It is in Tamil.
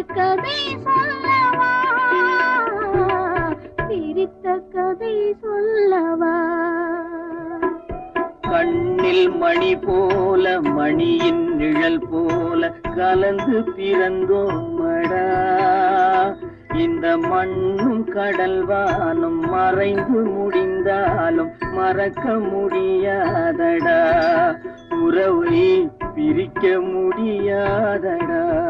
கதை சொல்லவா, பிரித்த கதை சொல்லவா. கண்ணில் மணி போல மணியின் நிழல் போல கலந்து பிறந்தோமடா. இந்த மண்ணும் கடல்வானும் மறைந்து முடிந்தாலும் மறக்க முடியாதடா. உறவை பிரிக்க முடியாதடா.